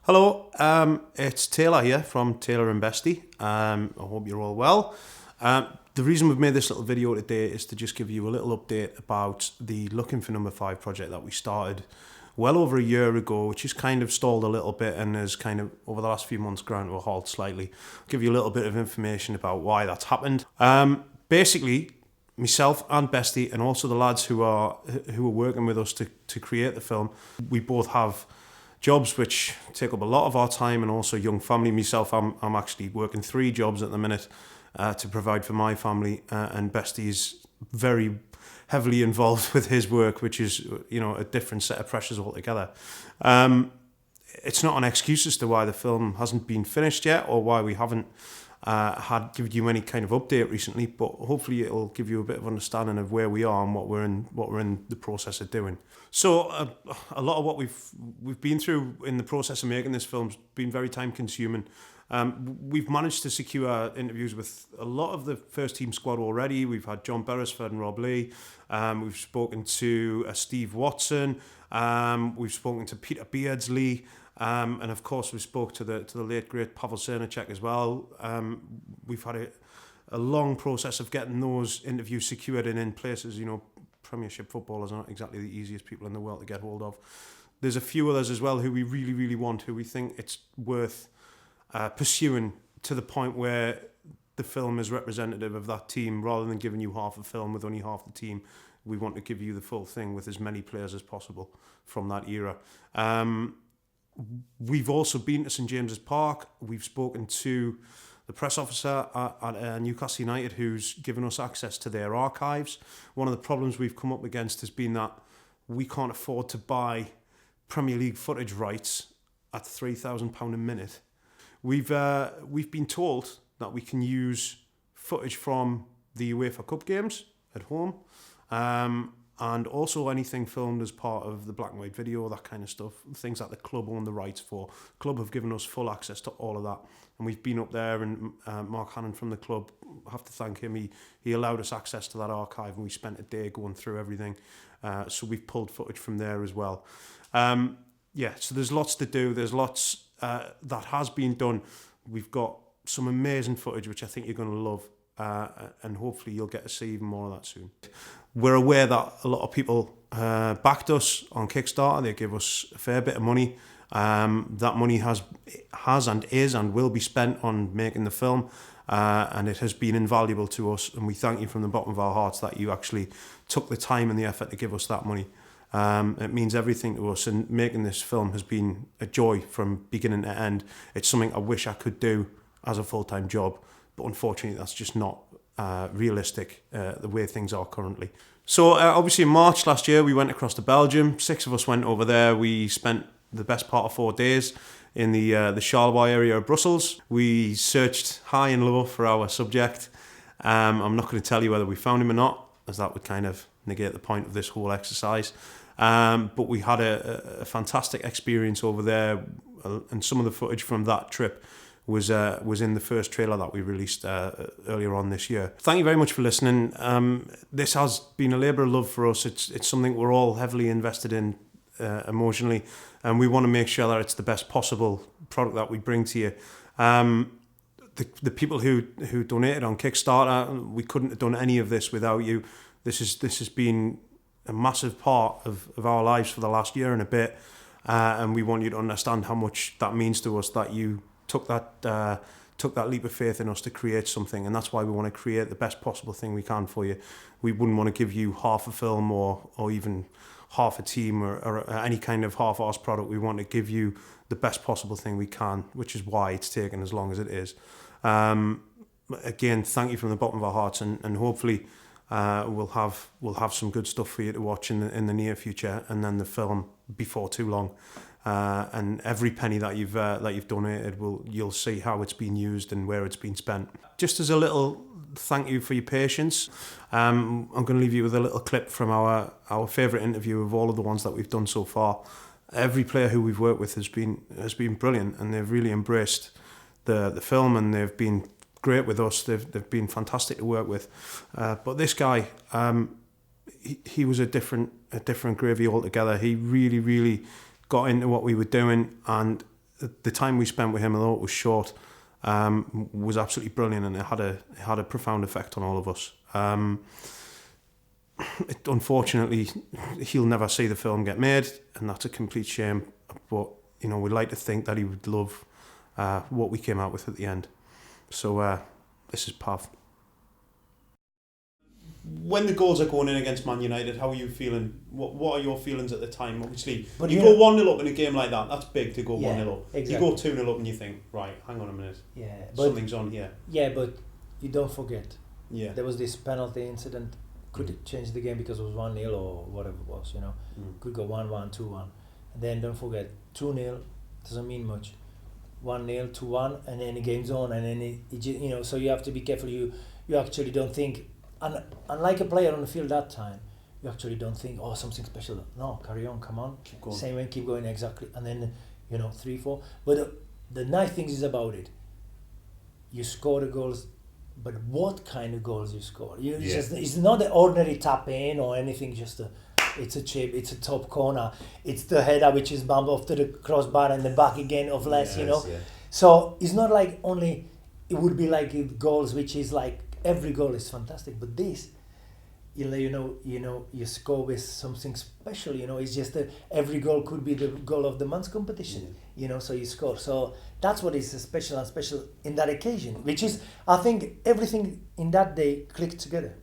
Hello, it's Taylor here from Taylor and Bestie. I hope you're all well. The reason we've made this little video today is to just give you a little update about the Looking for Number 5 project that we started well over a year ago, which has kind of stalled a little bit and has kind of, over the last few months, ground to a halt slightly. I'll give you a little bit of information about why that's happened. Basically, myself and Bestie and also the lads who are working with us to create the film, we both have jobs which take up a lot of our time and also young family. Myself, I'm actually working 3 jobs at the minute to provide for my family, and Bestie's very heavily involved with his work, which is, a different set of pressures altogether. It's not an excuse as to why the film hasn't been finished yet or why we haven't given you any kind of update recently, but hopefully it'll give you a bit of understanding of where we are and what we're in the process of doing. So a lot of what we've been through in the process of making this film's been very time consuming. We've managed to secure interviews with a lot of the first team squad already. We've had John Beresford and Rob Lee. We've spoken to Steve Watson. We've spoken to Peter Beardsley. And of course, we spoke to the late great Pavel Cernacek as well. We've had a long process of getting those interviews secured and in places. Premiership footballers aren't exactly the easiest people in the world to get hold of. There's a few others as well who we really, really want, who we think it's worth pursuing to the point where the film is representative of that team. Rather than giving you half a film with only half the team, we want to give you the full thing with as many players as possible from that era. We've also been to St James's Park. We've spoken to the press officer at Newcastle United who's given us access to their archives. One of the problems we've come up against has been that we can't afford to buy Premier League footage rights at £3,000 a minute. We've been told that we can use footage from the UEFA Cup games at home, and also anything filmed as part of the black and white video, that kind of stuff, things that the club own the rights for. The club have given us full access to all of that, and we've been up there, and Mark Hannon from the club, I have to thank him, he allowed us access to that archive, and we spent a day going through everything, so we've pulled footage from there as well. So there's lots to do, there's lots that has been done. We've got some amazing footage which I think you're going to love, and hopefully you'll get to see even more of that soon. We're aware that a lot of people backed us on Kickstarter. They give us a fair bit of money. That money has and is and will be spent on making the film, and it has been invaluable to us, and we thank you from the bottom of our hearts that you actually took the time and the effort to give us that money. It means everything to us, and making this film has been a joy from beginning to end. It's something I wish I could do as a full-time job, but unfortunately that's just not realistic the way things are currently. So obviously in March last year we went across to Belgium. 6 of us went over there. We spent the best part of 4 days in the Charleroi area of Brussels. We searched high and low for our subject. I'm not going to tell you whether we found him or not, as that would kind of negate the point of this whole exercise. But we had a fantastic experience over there, and some of the footage from that trip was in the first trailer that we released earlier on this year. Thank you very much for listening. This has been a labour of love for us. It's something we're all heavily invested in emotionally, and we want to make sure that it's the best possible product that we bring to you. The people who donated on Kickstarter, we couldn't have done any of this without you. This has been a massive part of our lives for the last year and a bit, and we want you to understand how much that means to us, that you took that leap of faith in us to create something, and that's why we want to create the best possible thing we can for you. We wouldn't want to give you half a film or even half a team or any kind of half-arsed product. We want to give you the best possible thing we can, which is why it's taken as long as it is. Again, thank you from the bottom of our hearts, and hopefully we'll have some good stuff for you to watch in the near future, and then the film before too long. And every penny that you've donated, you'll see how it's been used and where it's been spent. Just as a little thank you for your patience, I'm going to leave you with a little clip from our favourite interview of all of the ones that we've done so far. Every player who we've worked with has been brilliant, and they've really embraced the film, and they've been great with us. They've been fantastic to work with. But this guy, he was a different gravy altogether. He really got into what we were doing, and the time we spent with him, although it was short, was absolutely brilliant, and it had a profound effect on all of us. Unfortunately, he'll never see the film get made, and that's a complete shame. But we'd like to think that he would love what we came out with at the end. So this is Pav. When the goals are going in against Man United, how are you feeling? What are your feelings at the time? Obviously, But you you go know- 1-0 up in a game like that, that's big to go 1-0 Yeah, up. exactly. You go 2-0 up and you think, right, hang on a minute, Yeah, but something's on here. yeah, but you don't forget Yeah. there was this penalty incident. Could it change the game because it was 1-0 or whatever it was, Could go 1-1, 2-1. And then don't forget, 2-0 doesn't mean much. 1-0, 2-1, and then the game's on, and then so you have to be careful. You actually don't think, and unlike a player on the field that time, you actually don't think, oh, something special. No, carry on, come on. Keep going. Same way, keep going, exactly. And then, 3-4. But the nice thing is about it, you score the goals, but what kind of goals you score? It's not an ordinary tap in or anything, it's a chip, it's a top corner, it's the header which is bumped off to the crossbar and the back again of less, Yeah. So it's not like only, it would be like goals which is like, every goal is fantastic, but this, you score with something special, it's just every goal could be the goal of the month's competition, so you score. So that's what is special in that occasion, which is, I think everything in that day clicked together.